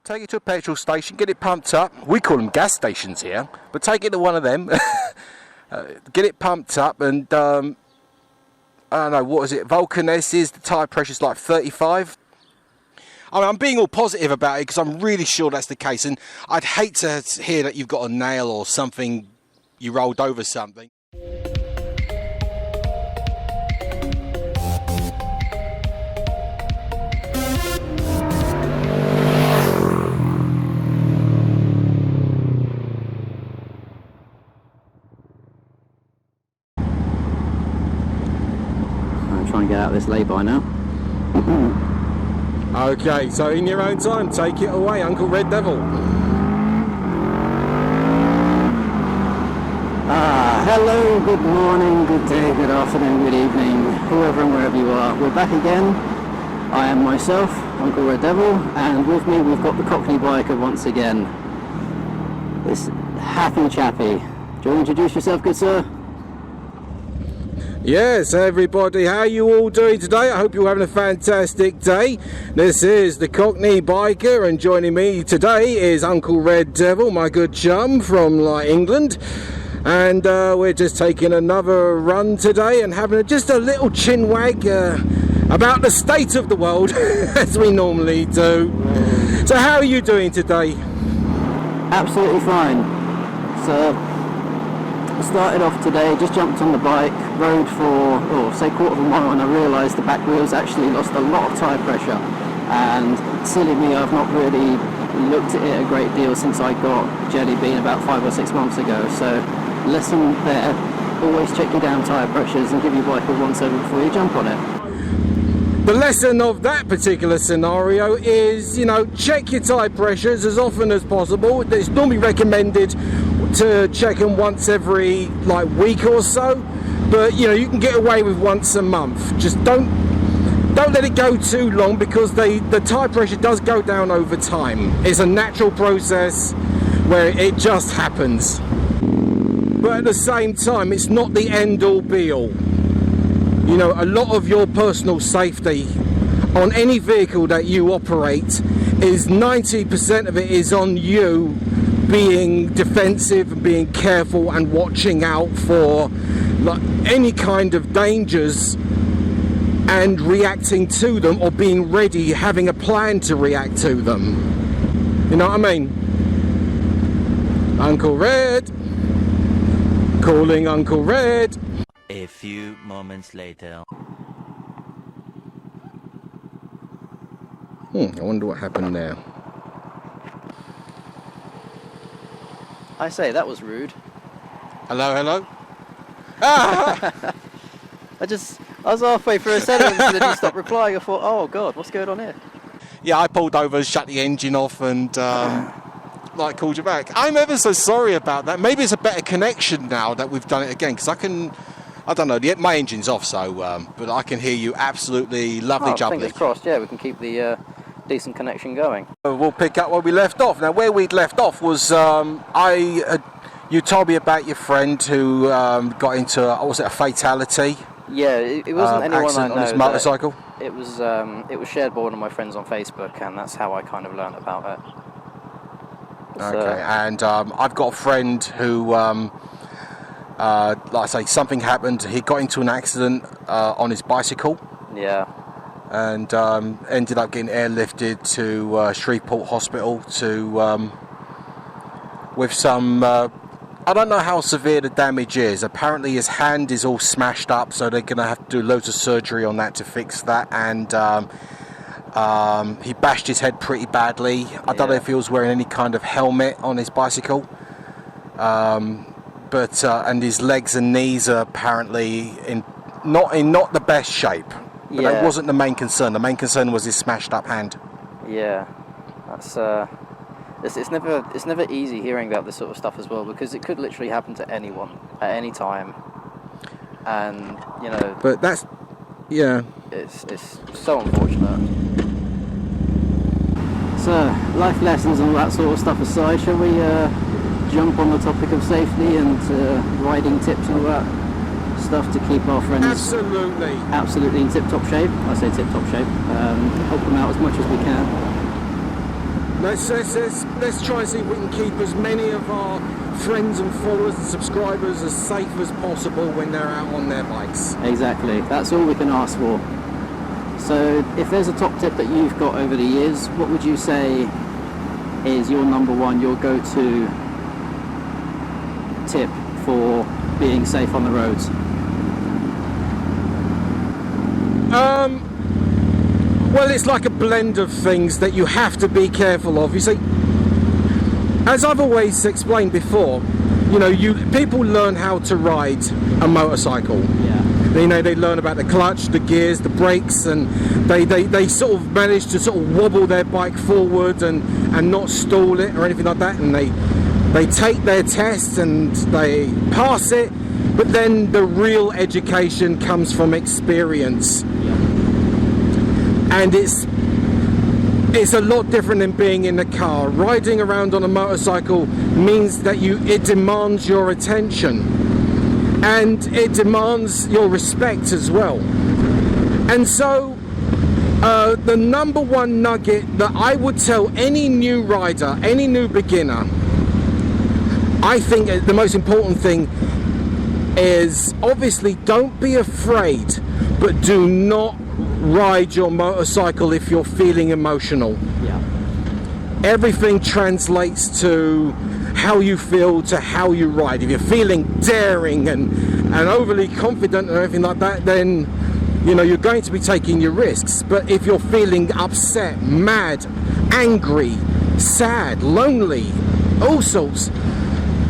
Take it to a petrol station, get it pumped up. We call them gas stations here, but take it to one of them, get it pumped up, and I don't know, what is it, Vulcan S's, the tyre pressure's like 35. I mean, I'm being all positive about it because I'm really sure that's the case, and I'd hate to hear that you've got a nail or something, you rolled over something. Try and get out of this lay-by now. Okay, so in your own time, take it away, Uncle Red Devil. Hello, good morning, good day, good afternoon, good evening, whoever and wherever you are. We're back again. I am myself, Uncle Red Devil, and with me we've got the Cockney biker once again. This happy chappy. Do you want to introduce yourself, good sir? Yes, everybody, how are you all doing today? I hope you're having a fantastic day. This is the Cockney biker, and joining me today is Uncle Red Devil, my good chum from England. And we're just taking another run today and having just a little chin wag about the state of the world, as we normally do. So how are you doing today? Absolutely fine. So, I started off today, just jumped on the bike, rode for, say quarter of a mile, and I realised the back wheels actually lost a lot of tyre pressure. And silly me, I've not really looked at it a great deal since I got Jelly Bean about 5 or 6 months ago. So, lesson there, always check your damn tyre pressures and give your bike a once over before you jump on it. The lesson of that particular scenario is, check your tyre pressures as often as possible. It's normally recommended to check them once every week or so, but you can get away with once a month. Just don't let it go too long, because the tyre pressure does go down over time. It's a natural process where it just happens. But at the same time, it's not the end-all be-all. A lot of your personal safety on any vehicle that you operate is 90% of it is on you being defensive and being careful and watching out for any kind of dangers and reacting to them, or being ready, having a plan to react to them. You know what I mean? Uncle Red. Calling Uncle Red. A few moments later. I wonder what happened there. I say, that was rude. Hello? Ah! I was halfway through a sentence and then you stopped replying. I thought, oh God, what's going on here? Yeah, I pulled over, shut the engine off, and called you back. I'm ever so sorry about that. Maybe it's a better connection now that we've done it again, because I don't know, my engine's off, so but I can hear you absolutely lovely jubbly. Fingers crossed, yeah, we can keep the decent connection going. We'll pick up where we left off. Now, where we'd left off was you told me about your friend who got into was it a fatality? Yeah, it wasn't anyone I know. On his motorcycle. It was shared by one of my friends on Facebook, and that's how I kind of learnt about it. Okay, and I've got a friend who, like I say, something happened. He got into an accident on his bicycle. Yeah. And ended up getting airlifted to Shreveport Hospital with some. I don't know how severe the damage is. Apparently his hand is all smashed up, so they're going to have to do loads of surgery on that to fix that. And he bashed his head pretty badly. I don't know if he was wearing any kind of helmet on his bicycle. But his legs and knees are apparently in not the best shape. But that wasn't the main concern. The main concern was his smashed up hand. Yeah, that's it's never easy hearing about this sort of stuff as well, because it could literally happen to anyone at any time, and But that's it's so unfortunate. So, life lessons and all that sort of stuff aside, shall we jump on the topic of safety and riding tips and all that stuff to keep our friends absolutely in tip-top shape? I say tip-top shape. Help them out as much as we can. Let's try and see if we can keep as many of our friends and followers and subscribers as safe as possible when they're out on their bikes. Exactly, that's all we can ask for. So if there's a top tip that you've got over the years, what would you say is your number one, your go-to tip for being safe on the roads? Well, it's like a blend of things that you have to be careful of. You see, as I've always explained before, you know, people learn how to ride a motorcycle. Yeah. You know, they learn about the clutch, the gears, the brakes, and they sort of manage to sort of wobble their bike forward and not stall it or anything like that. And they take their test and they pass it, but then the real education comes from experience. And it's a lot different than being in a car. Riding around on a motorcycle means that it demands your attention, and it demands your respect as well. And so the number one nugget that I would tell any new rider, any new beginner, I think the most important thing is, obviously, don't be afraid, but do not ride your motorcycle if you're feeling emotional. Yeah. Everything translates to how you feel, to how you ride. If you're feeling daring and overly confident and everything like that, then you know you're going to be taking your risks. But if you're feeling upset, mad, angry, sad, lonely, all sorts,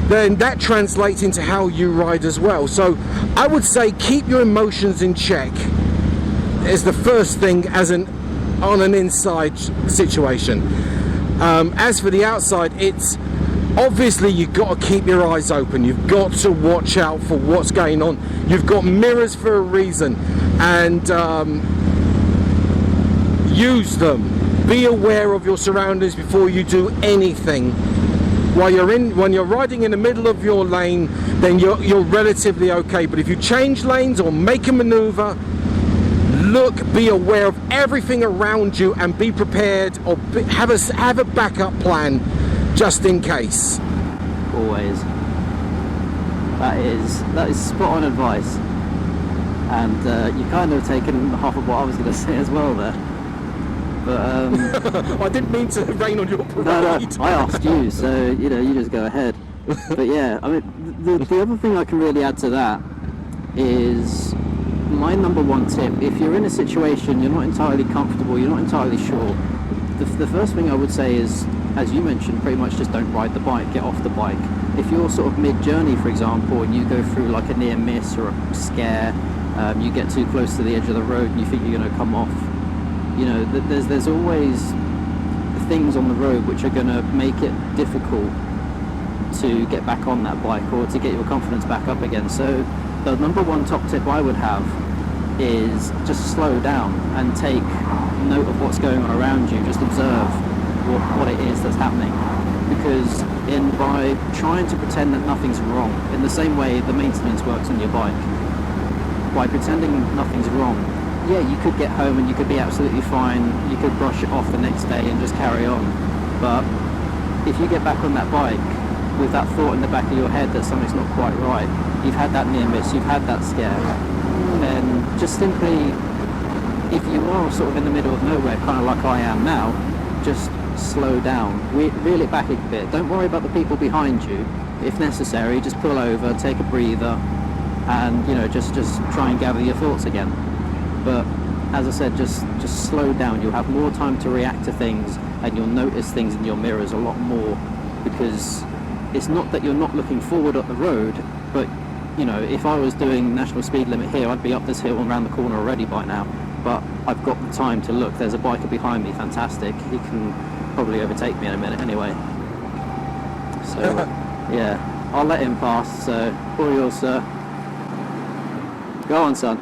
then that translates into how you ride as well. So I would say keep your emotions in check is the first thing on an inside situation. As for the outside, it's obviously you've got to keep your eyes open. You've got to watch out for what's going on. You've got mirrors for a reason, and use them. Be aware of your surroundings before you do anything. When you're riding in the middle of your lane, then you're relatively okay. But if you change lanes or make a maneuver, be aware of everything around you and be prepared, or have a backup plan just in case. Always. That is spot on advice, and you kind of taken half of what I was going to say as well there. But I didn't mean to rain on your parade. No, I asked you, so you know, you just go ahead. But yeah, I mean, the other thing I can really add to that is my number one tip. If you're in a situation you're not entirely comfortable, you're not entirely sure, the first thing I would say is, as you mentioned, pretty much just don't ride the bike, get off the bike. If you're sort of mid-journey, for example, and you go through like a near miss or a scare, you get too close to the edge of the road and you think you're going to come off, you know, there's always things on the road which are going to make it difficult to get back on that bike or to get your confidence back up again. So the number one top tip I would have is just slow down and take note of what's going on around you. Just observe what it is that's happening, because by trying to pretend that nothing's wrong, in the same way the maintenance works on your bike, by pretending nothing's wrong, yeah, you could get home and you could be absolutely fine, you could brush it off the next day and just carry on. But if you get back on that bike with that thought in the back of your head that something's not quite right, you've had that near miss, you've had that scare, then just simply, if you are sort of in the middle of nowhere, kind of like I am now, just slow down, reel it back a bit. Don't worry about the people behind you. If necessary, just pull over, take a breather, and you know, just try and gather your thoughts again. But as I said, just slow down. You'll have more time to react to things, and you'll notice things in your mirrors a lot more, because it's not that you're not looking forward up the road, but you know, if I was doing national speed limit here, I'd be up this hill and around the corner already by now. But I've got the time to look. There's a biker behind me, fantastic. He can probably overtake me in a minute anyway. So yeah, I'll let him pass. So all yours, sir. Go on, son.